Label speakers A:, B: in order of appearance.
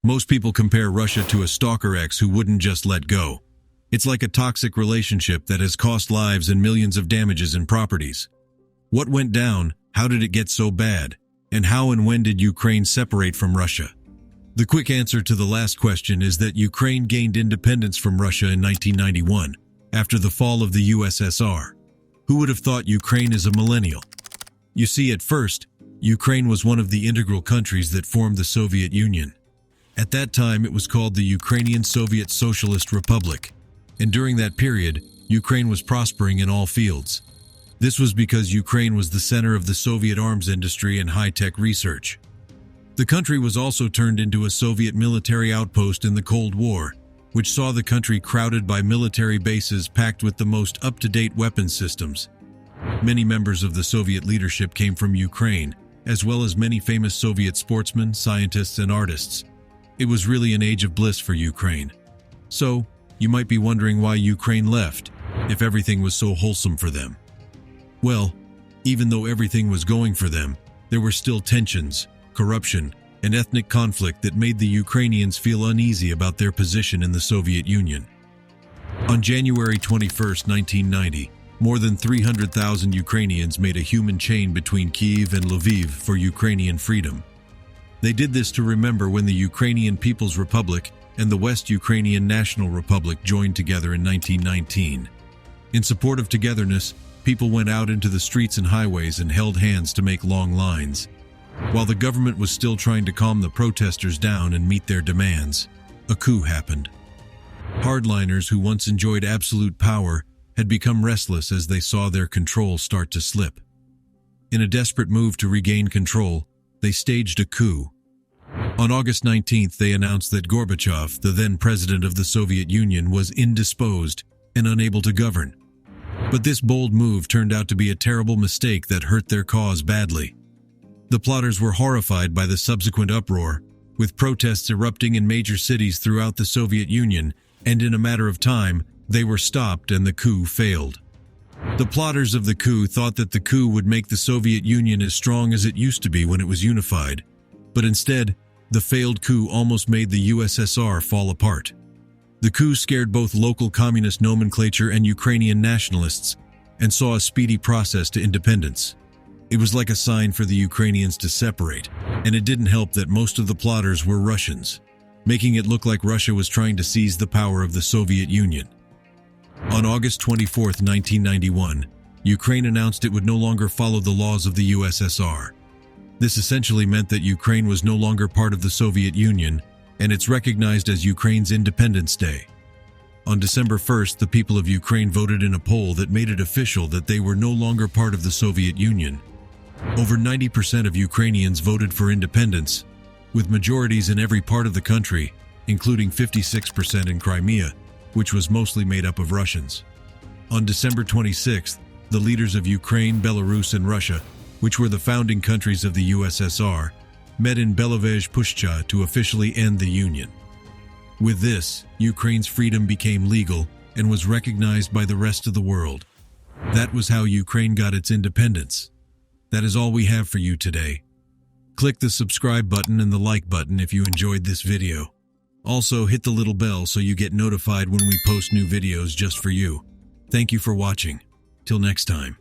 A: Most people compare Russia to a stalker ex who wouldn't just let go. It's like a toxic relationship that has cost lives and millions of damages in properties. What went down? How did it get so bad? And how and when did Ukraine separate from Russia? The quick answer to the last question is that Ukraine gained independence from Russia in 1991, after the fall of the USSR. Who would have thought Ukraine is a millennial? You see, at first, Ukraine was one of the integral countries that formed the Soviet Union. At that time, it was called the Ukrainian Soviet Socialist Republic, and during that period, Ukraine was prospering in all fields. This was because Ukraine was the center of the Soviet arms industry and high-tech research. The country was also turned into a Soviet military outpost in the Cold War, which saw the country crowded by military bases packed with the most up-to-date weapons systems. Many members of the Soviet leadership came from Ukraine, as well as many famous Soviet sportsmen, scientists, and artists. It was really an age of bliss for Ukraine. So, you might be wondering why Ukraine left, if everything was so wholesome for them. Well, even though everything was going for them, there were still tensions, corruption, and ethnic conflict that made the Ukrainians feel uneasy about their position in the Soviet Union. On January 21, 1990, more than 300,000 Ukrainians made a human chain between Kyiv and Lviv for Ukrainian freedom. They did this to remember when the Ukrainian People's Republic and the West Ukrainian National Republic joined together in 1919. In support of togetherness, people went out into the streets and highways and held hands to make long lines. While the government was still trying to calm the protesters down and meet their demands, a coup happened. Hardliners who once enjoyed absolute power had become restless as they saw their control start to slip. In a desperate move to regain control, they staged a coup. On August 19th, they announced that Gorbachev, the then president of the Soviet Union, was indisposed and unable to govern. But this bold move turned out to be a terrible mistake that hurt their cause badly. The plotters were horrified by the subsequent uproar, with protests erupting in major cities throughout the Soviet Union, and in a matter of time, they were stopped and the coup failed. The plotters of the coup thought that the coup would make the Soviet Union as strong as it used to be when it was unified, but instead, the failed coup almost made the USSR fall apart. The coup scared both local communist nomenclature and Ukrainian nationalists, and saw a speedy process to independence. It was like a sign for the Ukrainians to separate, and it didn't help that most of the plotters were Russians, making it look like Russia was trying to seize the power of the Soviet Union. On August 24, 1991, Ukraine announced it would no longer follow the laws of the USSR. This essentially meant that Ukraine was no longer part of the Soviet Union, and it's recognized as Ukraine's Independence Day. On December 1st, the people of Ukraine voted in a poll that made it official that they were no longer part of the Soviet Union. Over 90% of Ukrainians voted for independence, with majorities in every part of the country, including 56% in Crimea, which was mostly made up of Russians. On December 26th, the leaders of Ukraine, Belarus, and Russia, which were the founding countries of the USSR, met in Belivej-Pushcha to officially end the union. With this, Ukraine's freedom became legal and was recognized by the rest of the world. That was how Ukraine got its independence. That is all we have for you today. Click the subscribe button and the like button if you enjoyed this video. Also, hit the little bell so you get notified when we post new videos just for you. Thank you for watching. Till next time.